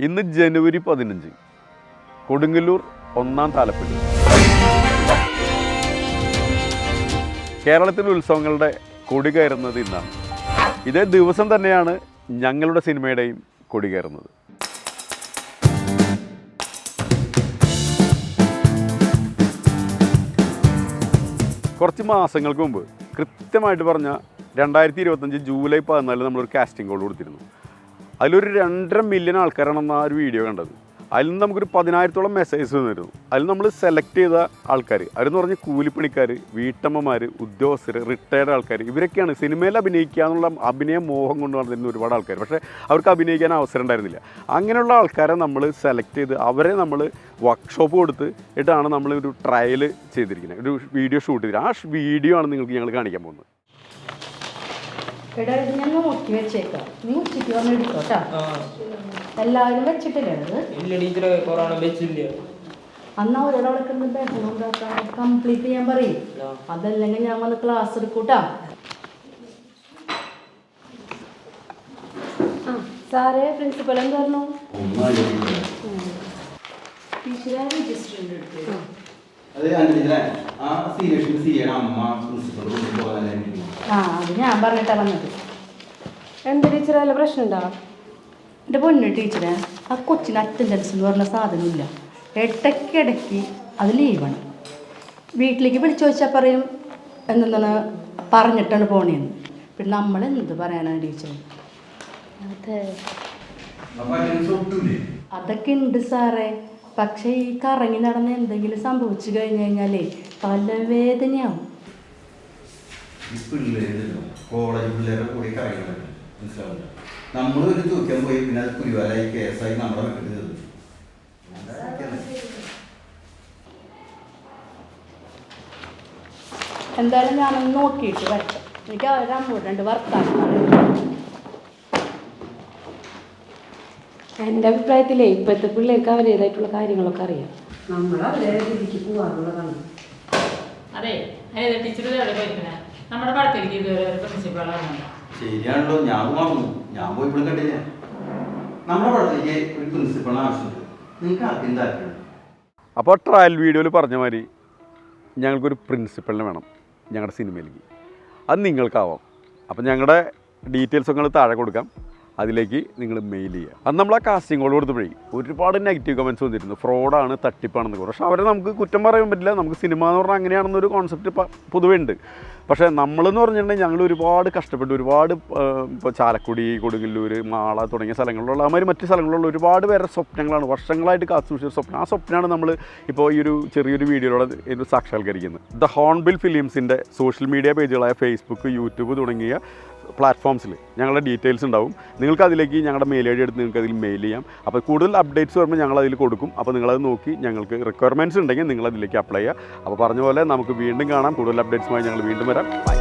ഇന്ന് ജനുവരി 15 കൊടുങ്ങല്ലൂർ ഒന്നാം താലപ്പൊലി. കേരളത്തിലെ ഉത്സവങ്ങളുടെ കൊടി കയറുന്നത് ഇന്നാണ്. ഇതേ ദിവസം തന്നെയാണ് ഞങ്ങളുടെ സിനിമയുടെയും കൊടി കയറുന്നത്. കുറച്ച് മാസങ്ങൾക്ക് മുമ്പ്, കൃത്യമായിട്ട് പറഞ്ഞാൽ 2025 ജൂലൈ 14 നമ്മളൊരു കാസ്റ്റിംഗ് കോൾ കൊടുത്തിരുന്നു. അതിലൊരു 2.5 മില്യൺ ആൾക്കാരാണെന്ന് ആ ഒരു വീഡിയോ കണ്ടത്. അതിൽ നിന്ന് നമുക്കൊരു 10,000-ഓളം മെസ്സേജസ് വന്നിരുന്നു. അതിൽ നമ്മൾ സെലക്ട് ചെയ്ത ആൾക്കാർ, അവരെന്ന് പറഞ്ഞാൽ കൂലിപ്പണിക്കാർ, വീട്ടമ്മമാർ, ഉദ്യോഗസ്ഥർ, റിട്ടയർഡ് ആൾക്കാർ, ഇവരൊക്കെയാണ് സിനിമയിൽ അഭിനയിക്കുക എന്നുള്ള അഭിനയ മോഹം കൊണ്ട് വന്നിരുന്ന ഒരുപാട് ആൾക്കാർ. പക്ഷേ അവർക്ക് അഭിനയിക്കാൻ അവസരം ഉണ്ടായിരുന്നില്ല. അങ്ങനെയുള്ള ആൾക്കാരെ നമ്മൾ സെലക്ട് ചെയ്ത് അവരെ നമ്മൾ വർക്ക്ഷോപ്പ് കൊടുത്തിട്ടാണ് നമ്മളൊരു ട്രയൽ ചെയ്തിരിക്കുന്നത്, ഒരു വീഡിയോ ഷൂട്ട് ചെയ്തിരിക്കുന്നത്. ആ വീഡിയോ ആണ് നിങ്ങൾക്ക് ഞങ്ങൾ കാണിക്കാൻ പോകുന്നത്. എടാ ഇത് ഞാൻ നോക്കി വെച്ചേക്കാം, നീ ഉച്ചയ്ക്ക് വന്ന് എടുത്തോട്ടാ. എല്ലാവരും വെച്ചിട്ടില്ലേ? ഇല്ല ടീച്ചറെ, കൊറോണ വെച്ചില്ല. അന്നാ ഒരാളൊക്കെ കംപ്ലീറ്റ് ചെയ്യാൻ പറയും. അതല്ലെങ്കിൽ ഞാൻ വന്ന് ക്ലാസ് എടുക്കൂട്ടാ. സാറേ, പ്രിൻസിപ്പൽ എന്ത് പറഞ്ഞു? ടീച്ചറെ രജിസ്റ്റർ എടുത്തു. അത് ഞാൻ പറഞ്ഞിട്ടാ വന്നത്. എന്താ ടീച്ചറെ, വല്ല പ്രശ്നമുണ്ടോ? എൻ്റെ പൊന്നു ടീച്ചറെ, ആ കൊച്ചിന് അറ്റൻഡൻസ് എന്ന് പറഞ്ഞ സാധനമില്ല. ഇടയ്ക്കിടയ്ക്ക് അത് ലീവാണ്. വീട്ടിലേക്ക് വിളിച്ചു ചോദിച്ചാൽ പറയും എന്തെന്നാണ് പറഞ്ഞിട്ടാണ് പോണേന്ന്. പിന്നെ നമ്മൾ എന്ത് പറയാനാണ് ടീച്ചർ? അതൊക്കെ ഉണ്ട് സാറേ. പക്ഷേ ഈ കറങ്ങി നടന്ന് എന്തെങ്കിലും സംഭവിച്ചു കഴിഞ്ഞു കഴിഞ്ഞാലേ തലവേദനയാവും. കോളേജ് പിള്ളേരെ കൂടി കറങ്ങുന്നത് മനസ്സിലാവില്ല. നമ്മളൊരു ചോദിക്കാൻ പോയി പിന്നെ അത് കുരുവാലായി കേസായി നമ്മളെ വെക്കുന്നത്. എന്തായാലും ഞാനൊന്ന് നോക്കിയിട്ട് വരട്ടെ. എനിക്ക് അവരുടെ അമ്മൂടെ 2 വർത്താനം. എൻ്റെ അഭിപ്രായത്തിലേ ഇപ്പോഴത്തെ പിള്ളേർക്ക് അവരുടേതായിട്ടുള്ള കാര്യങ്ങളൊക്കെ അറിയാം. നമ്മൾ അവരെ രീതിക്ക് പോകാറുള്ളതാണ്. അതെ, ടീച്ചർ നമ്മുടെ പടത്തേക്ക് ഇതുവരെ പ്രിൻസിപ്പളാണ്. ശരിയാണല്ലോ, ഞാൻ മറന്നു. ഞാൻ പോയി ഇവിടെ കണ്ടില്ല. നമ്മുടെ പടത്തേക്ക് ഒരു പ്രിൻസിപ്പളിന് ആവശ്യമുണ്ട്. നിങ്ങൾക്ക് ആർക്കും താല്പര്യം? അപ്പോൾ ട്രയൽ വീഡിയോയിൽ പറഞ്ഞ മാതിരി ഞങ്ങൾക്കൊരു പ്രിൻസിപ്പളിനെ വേണം ഞങ്ങളുടെ സിനിമയിലേക്ക്. അത് നിങ്ങൾക്കാവാം. അപ്പോൾ ഞങ്ങളുടെ ഡീറ്റെയിൽസൊക്കെ നിങ്ങൾ താഴെ കൊടുക്കാം. അതിലേക്ക് നിങ്ങൾ മെയിൽ ചെയ്യുക. അത് നമ്മൾ ആ കാസ്റ്റിംഗ് കോൾ കൊടുത്തപ്പോഴേ ഒരുപാട് നെഗറ്റീവ് കമൻറ്റ്സ് വന്നിരുന്നു. ഫ്രോഡാണ്, തട്ടിപ്പാണെന്നൊക്കെ. പക്ഷേ അവരെ നമുക്ക് കുറ്റം പറയാൻ പറ്റില്ല. നമുക്ക് സിനിമ എന്ന് പറഞ്ഞാൽ അങ്ങനെയാണെന്നൊരു കോൺസെപ്റ്റ് പൊതുവേ ഉണ്ട്. പക്ഷേ നമ്മളെന്ന് പറഞ്ഞിട്ടുണ്ടെങ്കിൽ ഞങ്ങൾ ഒരുപാട് കഷ്ടപ്പെട്ടു. ഒരുപാട് ഇപ്പോൾ ചാലക്കുടി, കൊടുങ്ങല്ലൂർ, മാള തുടങ്ങിയ സ്ഥലങ്ങളിലുള്ള അതുമാതിരി മറ്റ് സ്ഥലങ്ങളിലുള്ള ഒരുപാട് പേരുടെ സ്വപ്നങ്ങളാണ് വർഷങ്ങളായിട്ട് കാത്തുസൂക്ഷിച്ച സ്വപ്നം. ആ സ്വപ്നമാണ് നമ്മൾ ഇപ്പോൾ ഈ ഒരു ചെറിയൊരു വീഡിയോയിലൂടെ സാക്ഷാത്കരിക്കുന്നത്. ദ ഹോൺബിൽ ഫിലിംസിൻ്റെ സോഷ്യൽ മീഡിയ പേജുകളായ ഫേസ്ബുക്ക്, യൂട്യൂബ് തുടങ്ങിയ പ്ലാറ്റ്ഫോംസിൽ ഞങ്ങളുടെ ഡീറ്റെയിൽസ് ഉണ്ടാവും. നിങ്ങൾക്ക് അതിലേക്ക് ഞങ്ങളുടെ മെയിൽ ഐ ഡി എടുത്ത് നിങ്ങൾക്ക് അതിൽ മെയിൽ ചെയ്യാം. അപ്പോൾ കൂടുതൽ അപ്ഡേറ്റ്സ് വരുമ്പോൾ ഞങ്ങൾ അതിൽ കൊടുക്കും. അപ്പോൾ നിങ്ങളത് നോക്കി ഞങ്ങൾക്ക് റിക്വയർമെൻറ്റ്സ് ഉണ്ടെങ്കിൽ നിങ്ങൾ അതിലേക്ക് അപ്ലൈ ചെയ്യുക. അപ്പോൾ പറഞ്ഞ പോലെ നമുക്ക് വീണ്ടും കാണാം. കൂടുതൽ അപ്ഡേറ്റ്സുമായി ഞങ്ങൾ വീണ്ടും വരാം. ബൈ.